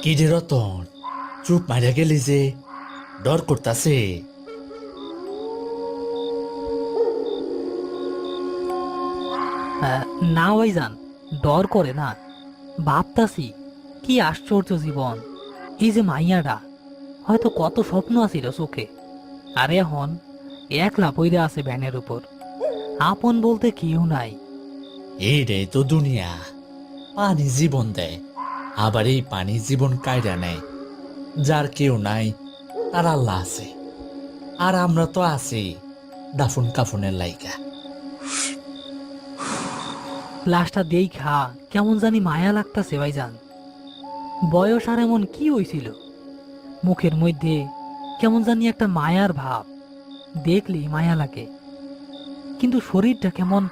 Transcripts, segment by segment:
কি রে রতন, চুপ মারা গেলি যে? ডর করতাছে? না ভাইজান, ডর করে না। ভাবতাছি কি আশ্চর্য জীবন। এই যে মাইয়াটা, হয়তো কত স্বপ্ন আছিল চোখে, আর এখন একলা পইরা আছে ভ্যানের উপর। আপন বলতে কেউ নাই। এই রে তো দুনিয়া, পানি জীবন দেয়, আবার এই পানি জীবন কায়রা নেয়। যার কেউ নাই তার আল্লাহ আছে, আর আমরা তো আছি দাফন কাফনের লাইগা। লাশটা দেইখা কেমন জানি মায়া লাগতাছে ভাইজান। বয়স আর এমন কি হইছিল, মুখের মধ্যে কেমন জানি একটা মায়ার ভাব, দেখলেই মায়া লাগে। কিন্তু শরীরটা কেমন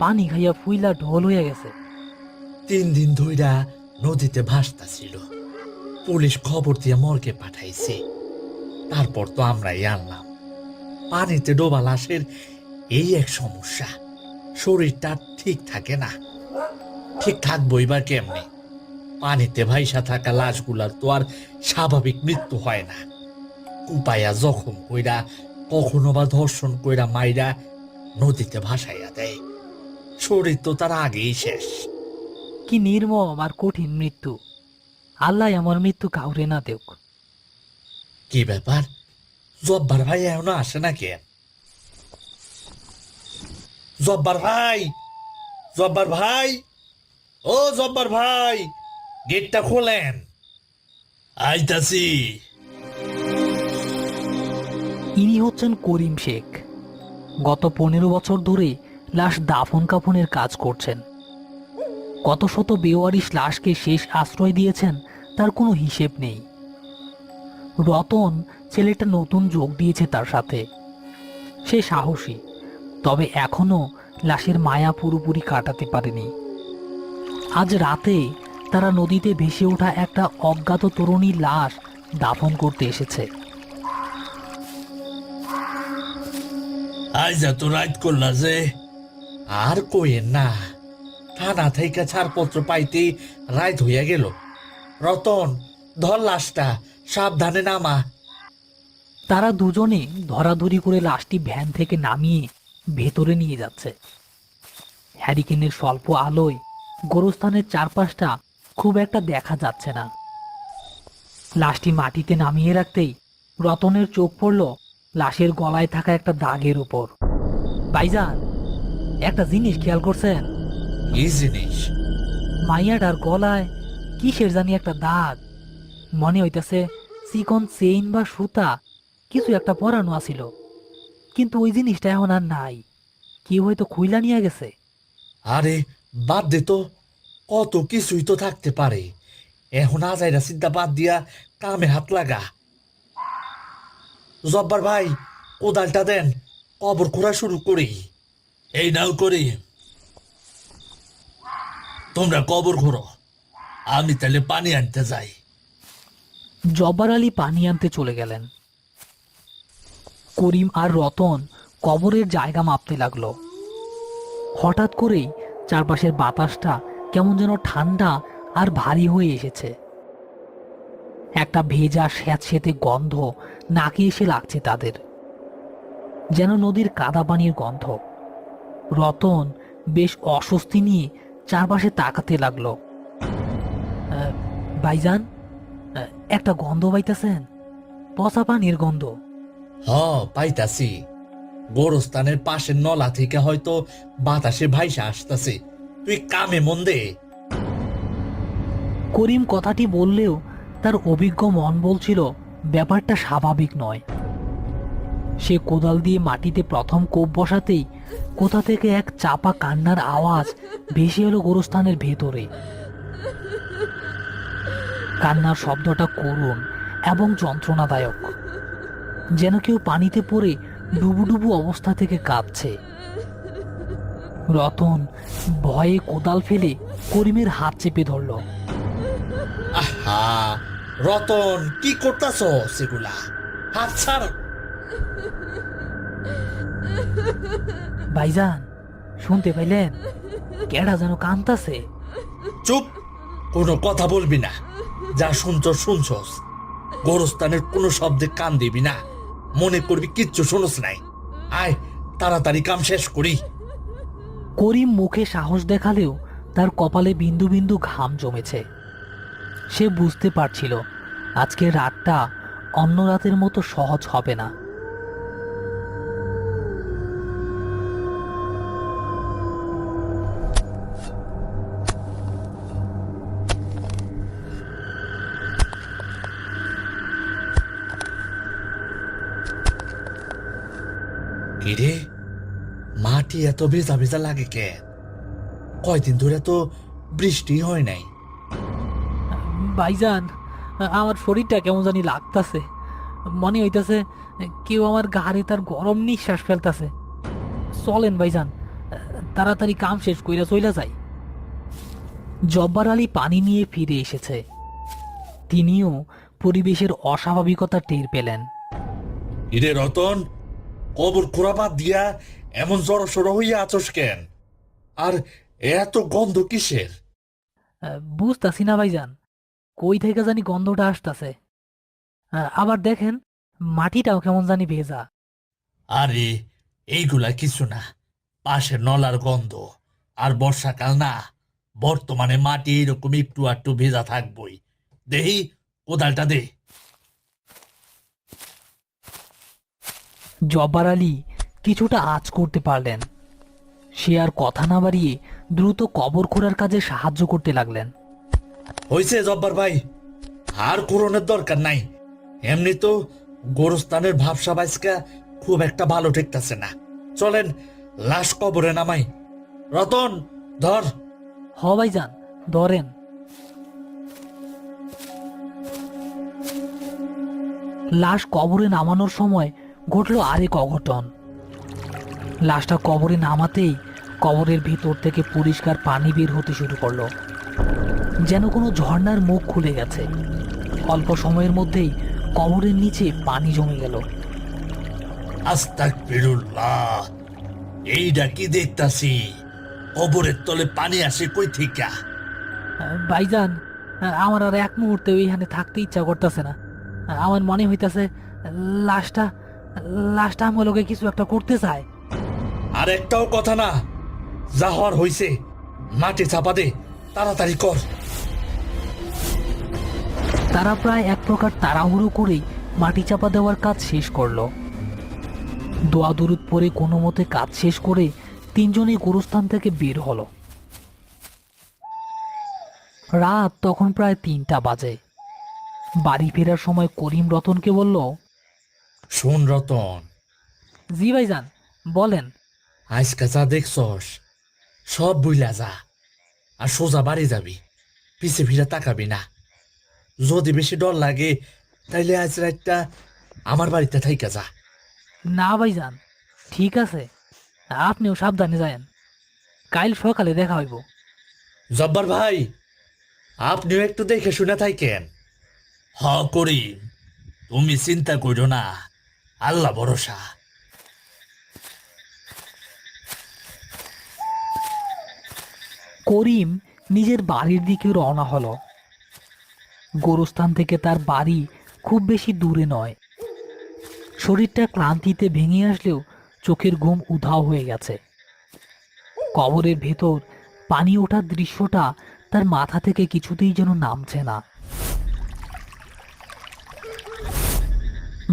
পানি খাইয়া ফুইলা ঢোল হইয়া গেছে। 3 দিন ধইরা নদীতে ভাসতাছিল, পুলিশ খবর দিয়ে মর্গে পাঠাইছে। তারপর তো আমরাই আনলাম। পানিতে ডোবা লাশের এই এক সমস্যা, শরীরটা ঠিক থাকে না। ঠিক থাকবই বা কেমনে? পানিতে ভাইসা থাকা লাশগুলার তো আর স্বাভাবিক মৃত্যু হয় না। কুপায়া জখম কইরা, কখনো বা ধর্ষণ কইরা মাইরা নদীতে ভাসাইয়া দেয়। শরীর তো তার আগেই শেষ। কি নির্মম আর কঠিন মৃত্যু! আল্লাহ আমার মৃত্যু কাউরে না দেউক। কি ব্যাপার, জব্বার ভাই এখনো আসে না কেন? জব্বার ভাই, জব্বার ভাই, ও জব্বার ভাই, গেটটা খোলেন। আইতাছি। ইনি হচ্ছেন করিম শেখ। গত 15 বছর ধরে লাশ দাফন কাফনের কাজ করছেন। কত শত বেওয়ারিশ লাশকে শেষ আশ্রয় দিয়েছেন তার কোনো হিসেব নেই। রতন ছেলেটা নতুন যোগ দিয়েছে তার সাথে। সে সাহসী, তবে এখনো লাশের মায়া পুরোপুরি কাটাতে পারেনি। আজ রাতে তারা নদীতে ভেসে ওঠা একটা অজ্ঞাত তরুণীর লাশ দাফন করতে এসেছে। আজ এত রাত করলা যে? আর কইেন না, থানা থেকে ছাড়পত্র পাইতে রাত হইয়া গেল। রতন, ধর লাশটা, সাবধানে নামা। তারা দুজনে ধরাধরি করে লাশটি ভ্যান থেকে নামিয়ে ভেতরে নিয়ে যাচ্ছে। হ্যারিকেনের স্বল্প আলোয় গোরস্থানের চারপাশটা খুব একটা দেখা যাচ্ছে না। লাশটি মাটিতে নামিয়ে রাখতেই রতনের চোখ পড়ল লাশের গলায় থাকা একটা দাগের উপর। ভাইজান, একটা জিনিস খেয়াল করছেন? কি জিনিস? মাইয়াটার গলায় কিসের জানি একটা দাগ। মনে হইতেছে চিকন চেইন বা সুতা কিছু একটা পরানো আছিল, কিন্তু ওই জিনিসটা এখন আর নাই। কেউ হয়তো খুইলা নিয়ে গেছে। আরে বাদ দে তো, কত কিছুই তো থাকতে পারে। এখন আজাইরা চিন্তা বাদ দিয়া কামে হাত লাগা। জব্বার ভাই, কোদালটা দেন, কবর খোঁড়া শুরু করি। এই নাও করি, তোমরা কবর খোঁড়ো, আমি তাহলে পানি আনতে যাই। জব্বার আলী পানি আনতে চলে গেলেন। করিম আর রতন কবরের জায়গা মাপতে লাগলো। হঠাৎ করেই চারপাশের বাতাসটা কেমন যেন ঠান্ডা আর ভারী হয়ে এসেছে। একটা ভেজা স্যাঁতসেঁতে গন্ধ নাকে এসে লাগছে তাদের, যেন নদীর কাদা পানির গন্ধ। রতন বেশ অস্বস্তি নিয়ে চারপাশে তাকাতে লাগলো। ভাইজান, একটা গন্ধ পাইতেছেন? পচা পানির গন্ধ। হ, পাইতাছি। গোরস্থানের পাশের নলা থেকে হয়তো বাতাসে ভাইসা আসতাছে। তুই কামে মন দে। করিম কথাটি বললেও তার অভিজ্ঞ মন বলছিল ব্যাপারটা স্বাভাবিক নয়। সে কোদাল দিয়ে মাটিতে প্রথম কোপ বসাতেই কোথা থেকে এক চাপা কান্নার আওয়াজ ভেসে এলো গোরস্থানের ভেতরে। কান্নার শব্দটা করুণ এবং যন্ত্রণাদায়ক, যেন কেউ পানিতে পড়ে ডুবুডুবু অবস্থা থেকে কাঁদছে। রতন ভয়ে কোদাল ফেলে করিমের হাত চেপে ধরল। আহা রতন, কি করতাছ সেগুলা? হাত ছাড়। ভাইজান, শুনতে পাইলেন? কেডা যেন কাঁদতাছে। চুপ, কোনো কথা বলবি না। যা শুনছস গোরস্থানের কোনো শব্দে কান দিবি না, মনে করবি কিচ্ছু শুনস নাই। আয় তাড়াতাড়ি কাম শেষ করি। করিম মুখে সাহস দেখালেও তার কপালে বিন্দু বিন্দু ঘাম জমেছে। সে বুঝতে পারছিল আজকের রাতটা অন্য রাতের মতো সহজ হবে না। কিরে, মাটি এত ভেজা ভেজা লাগে কেন? কয়দিন ধরে তো বৃষ্টি হয় নাই। ভাইজান, আমার শরীরটা কেমন জানি লাগতাছে। মনে হইতাছে কেউ আমার গাড়ি তার গরম নিঃশ্বাস ফেলতাছে। চলেন ভাইজান, তাড়াতাড়ি কাম শেষ কইরা চইলা যাই। জব্বার আলী পানি নিয়ে ফিরে এসেছে। তিনিও পরিবেশের অস্বাভাবিকতা টের পেলেন। কিরে রতন, কবর খোঁড়া বাদ দিয়া এমন জড়সড় হইয়া আছোস কেন? আর এত গন্ধ কিসের? বুঝতাছি না ভাইজান, কই থেকে জানি গন্ধটা আসতাছে। আবার দেখেন মাটিটাও কেমন জানি ভেজা। আরে এইগুলা কিছু না, পাশের নলার গন্ধ। আর বর্ষাকাল না, বর্তমানে মাটি এরকম একটু আটটু ভেজা থাকবই। দেহি কোদালটা দে। জব্বার আলী কিছুটা আঁচ করতে পারলেন। সে আর কথা না বাড়িয়ে দ্রুত কবর খোঁড়ার কাজে সাহায্য করতে লাগলেন। হইছে জব্বার ভাই, আর কোরনের দরকার নাই। এমনি তো গোরস্থানের ভাবসা বাইসকা খুব একটা ভালো ঠেকতেছে না। চলেন লাশ কবরে নামাই। রতন ধর। হ ভাইজান, ধরেন। লাশ কবরে নামানোর সময় ঘটল আরেক অঘটন। লাশটা কবরে নামাতেই কবরের ভিতর থেকে পরিষ্কার পানি বের হতে শুরু করলো, যেন কোনো ঝর্ণার মুখ খুলে গেছে। অল্প সময়ের মধ্যেই কবরের নিচে পানি জমে গেল। আস্তাগফিরুল্লাহ, এইটা কি দেখতাছি? কবরের তলে পানি আসে কই থেকে? ভাইজান, আমার আর এক মুহূর্তে ওইখানে থাকতে ইচ্ছা করতেছে না। আমার মনে হইতাছে লাশটা লাশটা আমার লোকে কিছু একটা করতে চায়। আর একটাও কথা না, যা হওয়ার হইছে। মাটি চাপা দে, তাড়াতাড়ি কর। তারা প্রায় এক প্রকার তাড়াহুড়ো করেই মাটি চাপা দেওয়ার কাজ শেষ করলো। দোয়া দুরুদ পরে কোনো মতে কাজ শেষ করে তিনজনই গোরস্থান থেকে বের হলো। রাত তখন প্রায় 3টা বাজে। বাড়ি ফেরার সময় করিম রতনকে বলল, শোন রতন, জি ভাইজান, বলেন। আজকে যা দেখছস সব বুইলা যা, আর সোজা বাড়ি যাবি। পিছে ফিরে তাকাবি না। যদি বেশি ডর লাগে তাইলে আজ রাতটা আমার বাড়িতে থাইকা যা। না ভাইজান, ঠিক আছে, আপনিও সাবধানে যায়েন। কাল সকালে দেখা হইব। জব্বার ভাই, আপনিও একটু দেখে শুনে থাকেন। হ করি, তুমি চিন্তা করো না, আল্লাহ ভরসা। করিম নিজের বাড়ির দিকে রওনা হলো। গোরস্থান থেকে তার বাড়ি খুব বেশি দূরে নয়। শরীরটা ক্লান্তিতে ভেঙে আসলেও চোখের ঘুম উধাও হয়ে গেছে। কবরের ভেতর পানি ওঠার দৃশ্যটা তার মাথা থেকে কিছুতেই যেন নামছে না।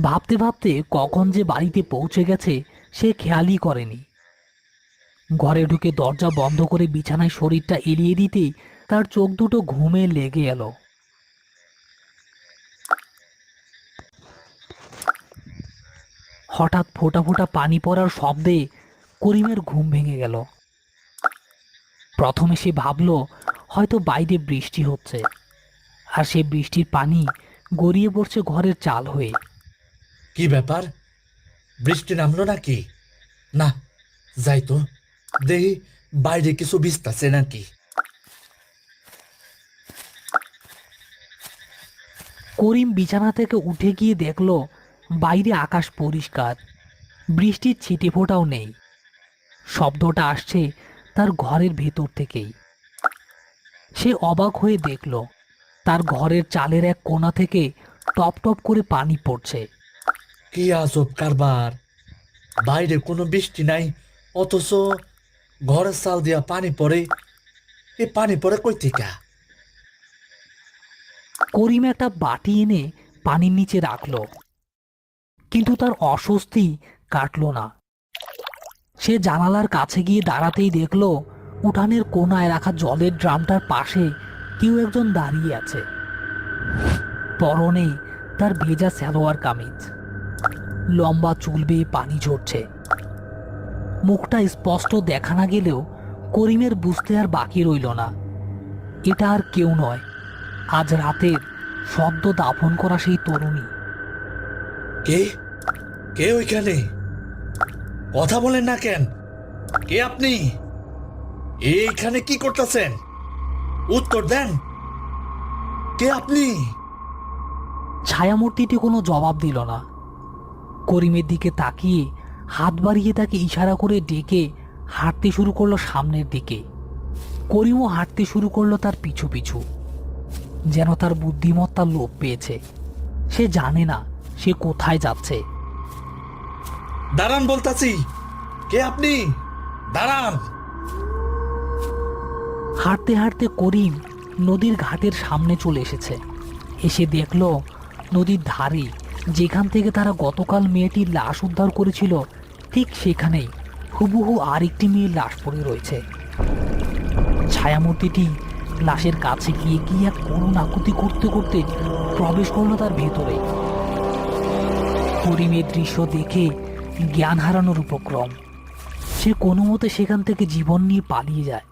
ভাবতে ভাবতে কখন যে বাড়িতে পৌঁছে গেছে সে খেয়ালই করেনি। ঘরে ঢুকে দরজা বন্ধ করে বিছানায় শরীরটা এলিয়ে দিতেই তার চোখ দুটো ঘুমে লেগে এলো। হঠাৎ ফোঁটা ফোঁটা পানি পড়ার শব্দে করিমের ঘুম ভেঙে গেল। প্রথমে সে ভাবল হয়তো বাইরে বৃষ্টি হচ্ছে, আর সে বৃষ্টির পানি গড়িয়ে পড়ছে ঘরের চাল হয়ে। কি ব্যাপার, বৃষ্টি নামলো নাকি? না, যাই তো দেখি বাইরে কিছু ভিজতাছে নাকি। করিম বিছানা থেকে উঠে গিয়ে দেখল বাইরে আকাশ পরিষ্কার, বৃষ্টির ছিটে ফোঁটাও নেই। শব্দটা আসছে তার ঘরের ভেতর থেকেই। সে অবাক হয়ে দেখল তার ঘরের চালের এক কোণা থেকে টপ টপ করে পানি পড়ছে। কি আজব কারবার! বাইরে কোনো বৃষ্টি নাই, অথচ ঘরের চাল দিয়া পানি পড়ে। এ পানি পড়ে কই থেকে? করিম একটা বাটি এনে পানির নিচে রাখলো, কিন্তু তার অস্বস্তি কাটলো না। সে জানালার কাছে গিয়ে দাঁড়াতেই দেখলো উঠানের কোণায় রাখা জলের ড্রামটার পাশে কেউ একজন দাঁড়িয়ে আছে। পরনে তার ভেজা সালোয়ার কামিজ, লম্বা চুল বেয়ে পানি ঝরছে। মুখটা স্পষ্ট দেখা না গেলেও করিমের বুঝতে আর বাকি রইল না, এটা আর কেউ নয়, আজ রাতের সদ্য দাফন করা সেই তরুণী। কে? কে ওইখানে? কথা বলেন না কেন? কে আপনি? এইখানে কি করতেছেন? উত্তর দেন, কে আপনি? ছায়ামূর্তিটি কোনো জবাব দিল না। করিমের দিকে তাকিয়ে হাত বাড়িয়ে তাকে ইশারা করে ডেকে হাঁটতে শুরু করলো সামনের দিকে। করিমও হাঁটতে শুরু করলো তার পিছু পিছু, যেন তার বুদ্ধিমত্তা লোপ পেয়েছে। সে জানে না সে কোথায় যাচ্ছে। দাঁড়ান বলতাছি, কে আপনি? দাঁড়ান! হাঁটতে হাঁটতে করিম নদীর ঘাটের সামনে চলে এসেছে। এসে দেখল নদীর ধারে, যেখান থেকে তারা গতকাল মেয়েটির লাশ উদ্ধার করেছিল, ঠিক সেখানেই হুবহু আরেকটি মেয়ের লাশ পড়ে রয়েছে। ছায়ামূর্তিটি লাশের কাছে গিয়ে কি এক করুণ আকুতি করতে করতে প্রবেশ করলো তার ভেতরে। করিমের দৃশ্য দেখে জ্ঞান হারানোর উপক্রম। সে কোনো মতে সেখান থেকে জীবন নিয়ে পালিয়ে যায়।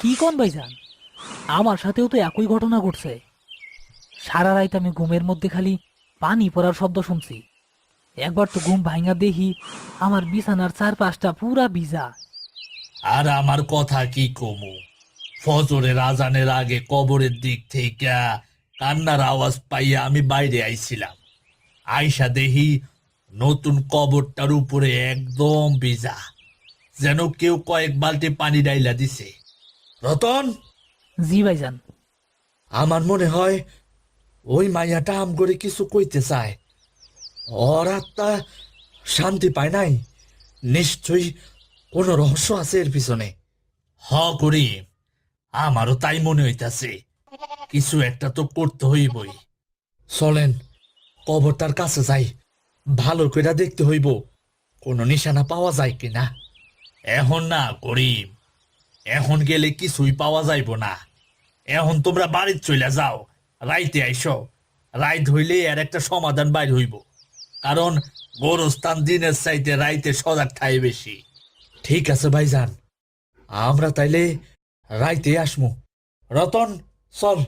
কি কোন ভাইজান, আমার সাথেও তো একই ঘটনা ঘটছে। সারা রাত আমি ঘুমের মধ্যে খালি পানি পড়ার শব্দ শুনছি। একবার তো ঘুম ভাঙা দেখি আমার বিছানার চারপাশটা পুরা ভিজা। আর আমার কথা কি কমু? ফজরের আজানের আগে কবরের দিক থেকে কান্নার আওয়াজ পাইয়া আমি বাইরে আইছিলাম। আইসা দেহি নতুন কবরটার উপরে একদম ভিজা, যেন কেউ কয়েক বালতি পানি ডাইলা দিছে। রতন, জি ভাইজান। আমার মনে হয় ওই মাইয়াটা আম করে কিছু কইতে চায়। ওর আত্মা শান্তি পায় নাই, নিশ্চয়ই কোনো রহস্য আছে এর পিছনে। হ করি, আমারও তাই মনে হইতাছে। কিছু একটা তো করতে হইবই। চলেন কবরটার কাছে যাই, ভালো করে দেখতে হইব কোনো নিশানা পাওয়া যায় কিনা। এখন না করিম, এখন গেলে কিছুই পাওয়া যাইব না। এখন তোমরা বাড়ির চলে যাও, রাইতে আইসো। রাইত হইলে এর একটা সমাধান বাইর হইব, কারণ গোরস্থান দিনের চাইতে রাইতে সজাগ ঠাই বেশি। ঠিক আছে ভাইজান, আমরা তাইলে রাইতে আসমু। রতন, চল।